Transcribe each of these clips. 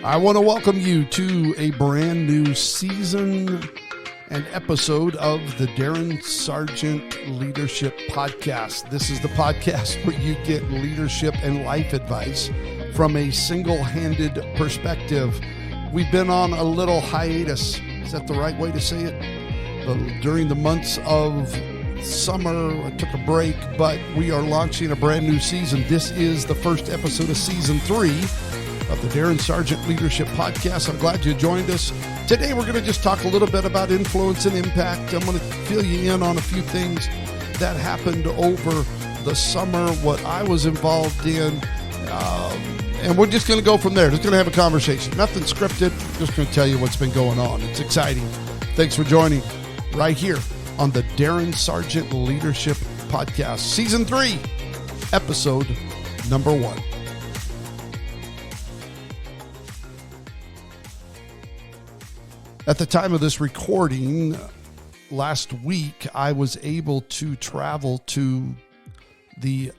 I want to welcome you to a brand new season and episode of the Darin Sargent Leadership Podcast. This is the podcast where you get leadership and life advice from a single-handed perspective. We've been on a little hiatus. Is that the right way to say it? During the months of summer, I took a break, but we are launching a brand new season. This is the first episode of season 3 of the Darin Sargent Leadership Podcast. I'm glad you joined us. Today, we're going to just talk a little bit about influence and impact. I'm going to fill you in on a few things that happened over the summer, what I was involved in, and we're just going to go from there. Just going to have a conversation. Nothing scripted. Just going to tell you what's been going on. It's exciting. Thanks for joining right here on the Darin Sargent Leadership Podcast, Season 3, Episode number 1. At the time of this recording, last week, I was able to travel to the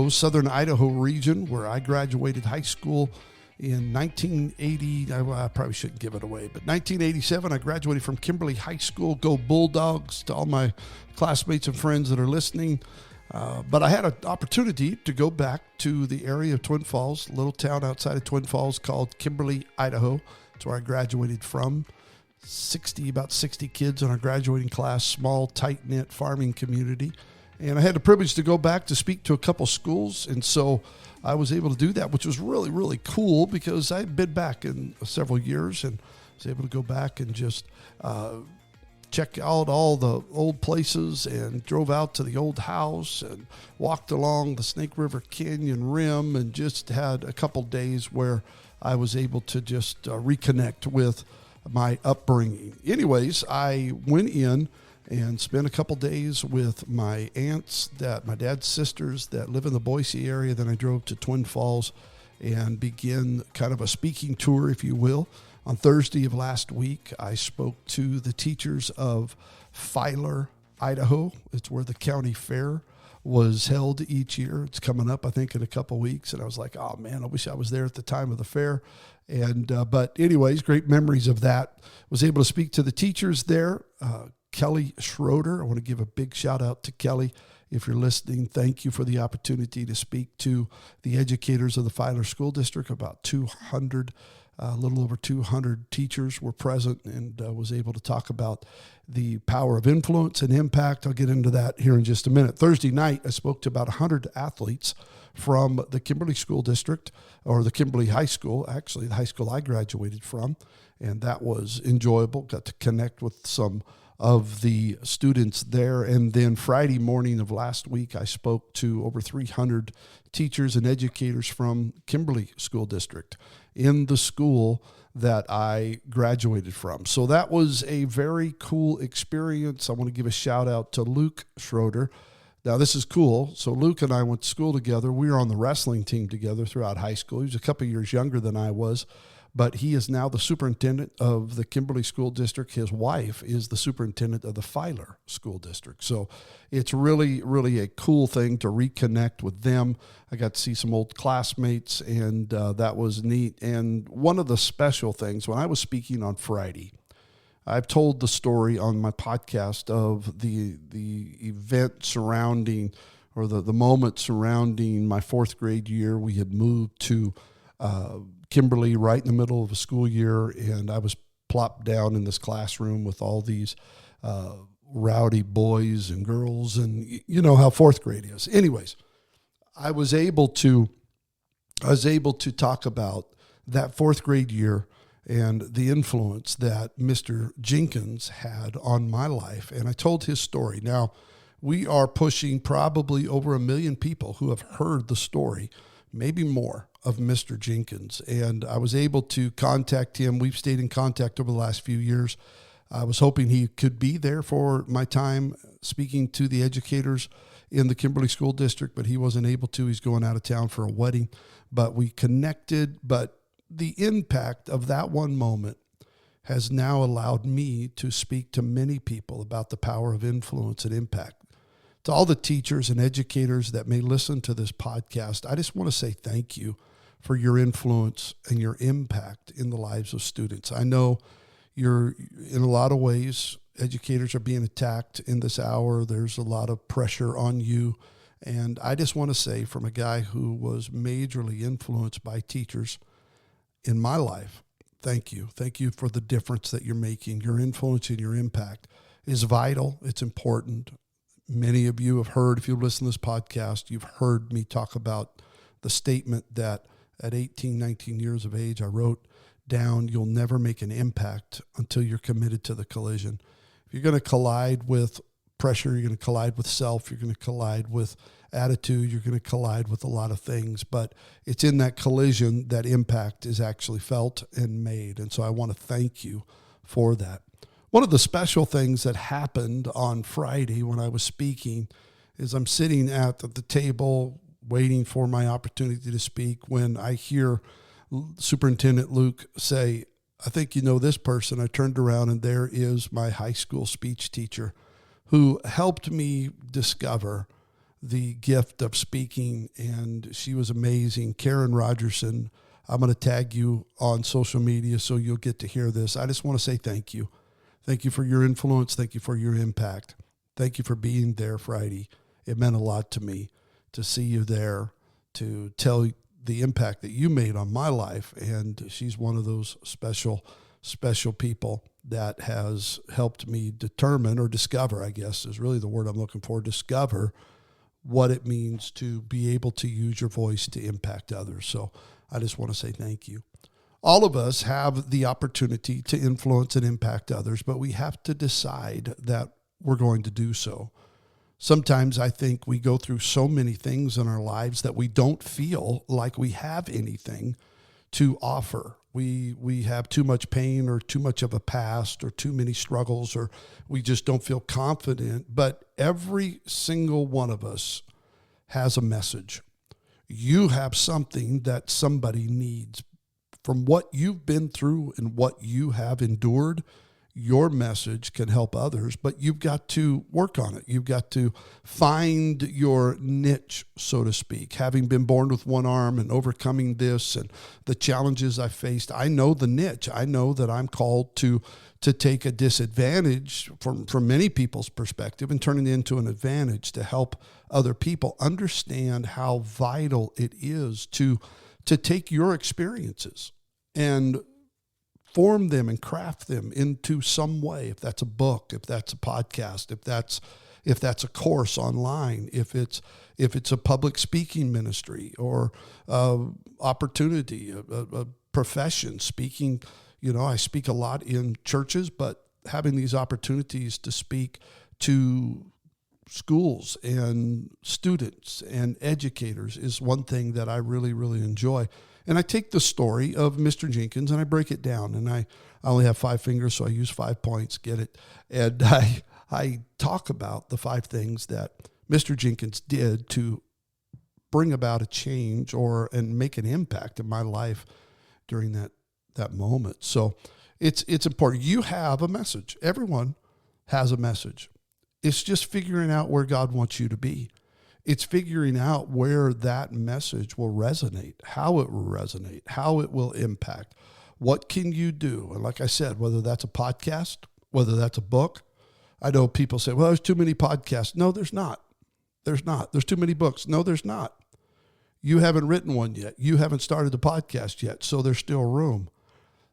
southern Idaho region, where I graduated high school in 1980. I probably shouldn't give it away, but 1987, I graduated from Kimberly High School. Go Bulldogs to all my classmates and friends that are listening. But I had an opportunity to go back to the area of Twin Falls, a little town outside of Twin Falls called Kimberly, Idaho. That's where I graduated from. About 60 kids in our graduating class, small, tight-knit farming community. And I had the privilege to go back to speak to a couple schools. And so I was able to do that, which was really, really cool because I'd been back in several years and was able to go back and just check out all the old places and drove out to the old house and walked along the Snake River Canyon rim and just had a couple days where I was able to just reconnect with my upbringing. Anyways, I went in and spent a couple days with my aunts, my dad's sisters that live in the Boise area. Then I drove to Twin Falls and began kind of a speaking tour, if you will. On Thursday of last week, I spoke to the teachers of Filer, Idaho. It's where the county fair was held each year. It's coming up, I think, in a couple weeks. And I was like, oh man, I wish I was there at the time of the fair. And but anyways, great memories of that. Was able to speak to the teachers there. Kelly Schroeder, I want to give a big shout out to Kelly. If you're listening, thank you for the opportunity to speak to the educators of the Filer School District. About 200, a little over 200 teachers were present, and was able to talk about the power of influence and impact. I'll get into that here in just a minute. Thursday night, I spoke to about 100 athletes from the Kimberly School District, or the Kimberly High School, actually the high school I graduated from, and that was enjoyable. Got to connect with some of the students there. And then Friday morning of last week, I spoke to over 300 teachers and educators from Kimberly School District in the school that I graduated from. So that was a very cool experience. I want to give a shout out to Luke Schroeder. Now, this is cool. So Luke and I went to school together. We were on the wrestling team together throughout high school. He was a couple of years younger than I was, but he is now the superintendent of the Kimberly School District. His wife is the superintendent of the Filer School District. So it's really, really a cool thing to reconnect with them. I got to see some old classmates, and that was neat. And one of the special things, when I was speaking on Friday, I've told the story on my podcast of the event surrounding, or the moment surrounding my fourth grade year. We had moved to Kimberly right in the middle of a school year, and I was plopped down in this classroom with all these rowdy boys and girls, and you know how fourth grade is. Anyways, I was able to talk about that fourth grade year and the influence that Mr. Jenkins had on my life, and I told his story. Now, we are pushing probably over 1 million people who have heard the story, maybe more, of Mr. Jenkins. And I was able to contact him. We've stayed in contact over the last few years. I was hoping he could be there for my time speaking to the educators in the Kimberly School District, but he wasn't able to. He's going out of town for a wedding. But we connected. But the impact of that one moment has now allowed me to speak to many people about the power of influence and impact. To all the teachers and educators that may listen to this podcast, I just want to say thank you for your influence and your impact in the lives of students. I know you're, in a lot of ways, educators are being attacked in this hour. There's a lot of pressure on you. And I just want to say, from a guy who was majorly influenced by teachers in my life, thank you. Thank you for the difference that you're making. Your influence and your impact is vital. It's important. Many of you have heard, if you listen to this podcast, you've heard me talk about the statement that at 18, 19 years of age, I wrote down, you'll never make an impact until you're committed to the collision. If you're going to collide with pressure, you're going to collide with self, you're going to collide with attitude, you're going to collide with a lot of things, but it's in that collision that impact is actually felt and made. And so I want to thank you for that. One of the special things that happened on Friday when I was speaking is I'm sitting at the table waiting for my opportunity to speak when I hear Superintendent Luke say, I think you know this person. I turned around and there is my high school speech teacher who helped me discover the gift of speaking, and she was amazing. Karen Rogerson, I'm going to tag you on social media so you'll get to hear this. I just want to say thank you. Thank you for your influence. Thank you for your impact. Thank you for being there Friday. It meant a lot to me to see you there, to tell the impact that you made on my life. And she's one of those special people that has helped me determine, or discover, I guess is really the word I'm looking for, discover what it means to be able to use your voice to impact others. So I just want to say thank you. All of us have the opportunity to influence and impact others, but we have to decide that we're going to do so. Sometimes I think we go through so many things in our lives that we don't feel like we have anything to offer. We have too much pain or too much of a past or too many struggles, or we just don't feel confident. But every single one of us has a message. You have something that somebody needs. From what you've been through and what you have endured, your message can help others, but you've got to work on it. You've got to find your niche, so to speak. Having been born with one arm and overcoming this and the challenges I faced, I know the niche. I know that I'm called to take a disadvantage from many people's perspective and turn it into an advantage to help other people understand how vital it is to take your experiences and form them and craft them into some way. If that's a book, if that's a podcast, if that's a course online, if it's a public speaking ministry or opportunity, a profession, speaking. You know, I speak a lot in churches, but having these opportunities to speak to schools and students and educators is one thing that I really, really enjoy. And I take the story of Mr. Jenkins and I break it down. And I only have 5 fingers, so I use 5 points, get it? And I talk about the 5 things that Mr. Jenkins did to bring about a change and make an impact in my life during that moment. So it's important. You have a message. Everyone has a message. It's just figuring out where God wants you to be. It's figuring out where that message will resonate, how it will resonate, how it will impact. What can you do? And like I said, whether that's a podcast, whether that's a book. I know people say, well, there's too many podcasts. No, there's not. There's not. There's too many books. No, there's not. You haven't written one yet. You haven't started the podcast yet, so there's still room.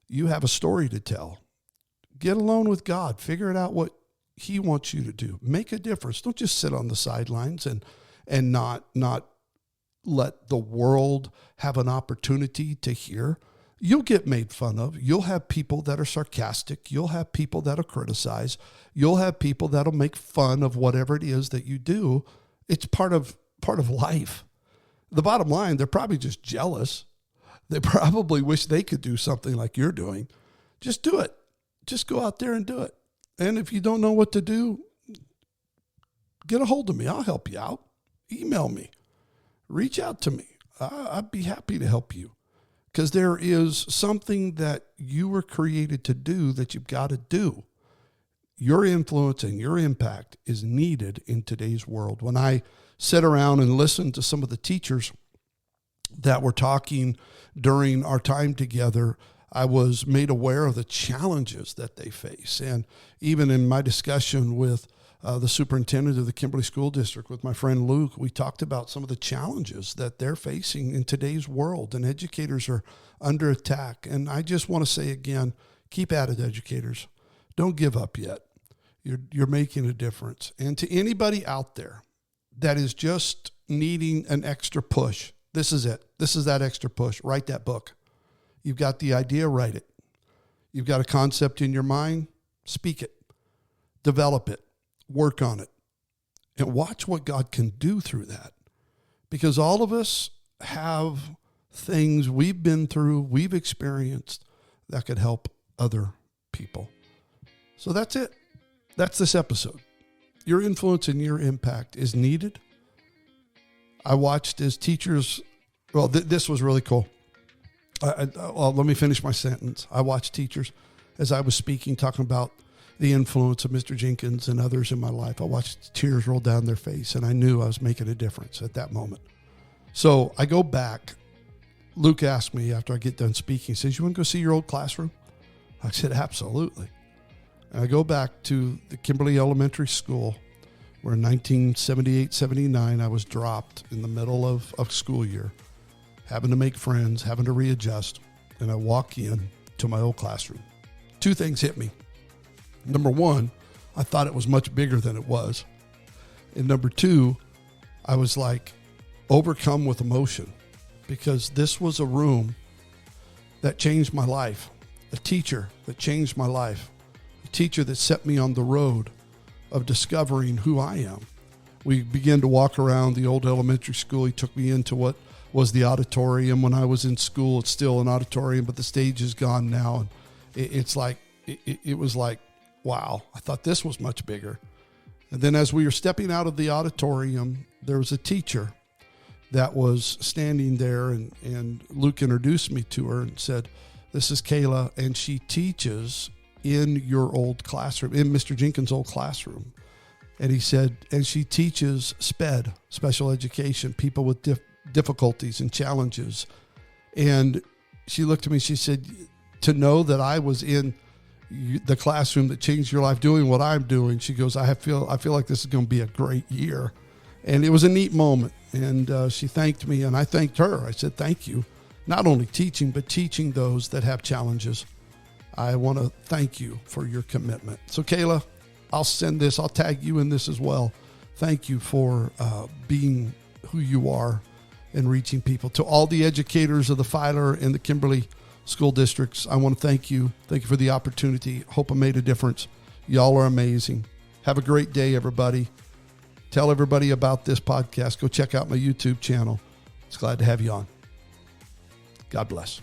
You have a story to tell. Get alone with God. Figure it out what He wants you to do. Make a difference. Don't just sit on the sidelines and not let the world have an opportunity to hear. You'll get made fun of. You'll have people that are sarcastic. You'll have people that'll criticize. You'll have people that'll make fun of whatever it is that you do. It's part of life. The bottom line, they're probably just jealous. They probably wish they could do something like you're doing. Just do it. Just go out there and do it. And if you don't know what to do, get a hold of me. I'll help you out. Email me. Reach out to me. I'd be happy to help you, because there is something that you were created to do that you've got to do. Your influence and your impact is needed in today's world. When I sit around and listen to some of the teachers that were talking during our time together, I was made aware of the challenges that they face. And even in my discussion with the superintendent of the Kimberly School District, with my friend Luke, we talked about some of the challenges that they're facing in today's world, and educators are under attack. And I just want to say again, keep at it, educators. Don't give up yet. You're making a difference. And to anybody out there that is just needing an extra push, this is it. This is that extra push. Write that book. You've got the idea, write it. You've got a concept in your mind, speak it. Develop it. Work on it. And watch what God can do through that. Because all of us have things we've been through, we've experienced that could help other people. So that's it. That's this episode. Your influence and your impact is needed. I watched as teachers, this was really cool. Let me finish my sentence. I watched teachers as I was speaking, talking about the influence of Mr. Jenkins and others in my life. I watched tears roll down their face, and I knew I was making a difference at that moment. So I go back. Luke asked me after I get done speaking, he says, "You want to go see your old classroom?" I said, "Absolutely." And I go back to the Kimberly Elementary School, where in 1978-79, I was dropped in the middle of school year, having to make friends, having to readjust. And I walk in to my old classroom. Two things hit me. Number one, I thought it was much bigger than it was. And number two, I was like overcome with emotion, because this was a room that changed my life, a teacher that changed my life, a teacher that set me on the road of discovering who I am. We began to walk around the old elementary school. He took me into what was the auditorium. When I was in school, it's still an auditorium, but the stage is gone now. And it was like, wow, I thought this was much bigger. And then as we were stepping out of the auditorium, there was a teacher that was standing there, and Luke introduced me to her and said, "This is Kayla, and she teaches in your old classroom, in Mr. Jenkins' old classroom." And he said, and she teaches SPED, special education, people with difficulties and challenges. And she looked at me, she said, "To know that I was in the classroom that changed your life doing what I'm doing," she goes, I feel like this is going to be a great year." And it was a neat moment. And she thanked me, and I thanked her. I said, "Thank you. Not only teaching, but teaching those that have challenges. I want to thank you for your commitment." So Kayla, I'll send this. I'll tag you in this as well. Thank you for being who you are and reaching people. To all the educators of the Filer and the Kimberly school districts, I want to thank you. Thank you for the opportunity. Hope I made a difference. Y'all are amazing. Have a great day, everybody. Tell everybody about this podcast. Go check out my YouTube channel. It's glad to have you on. God bless.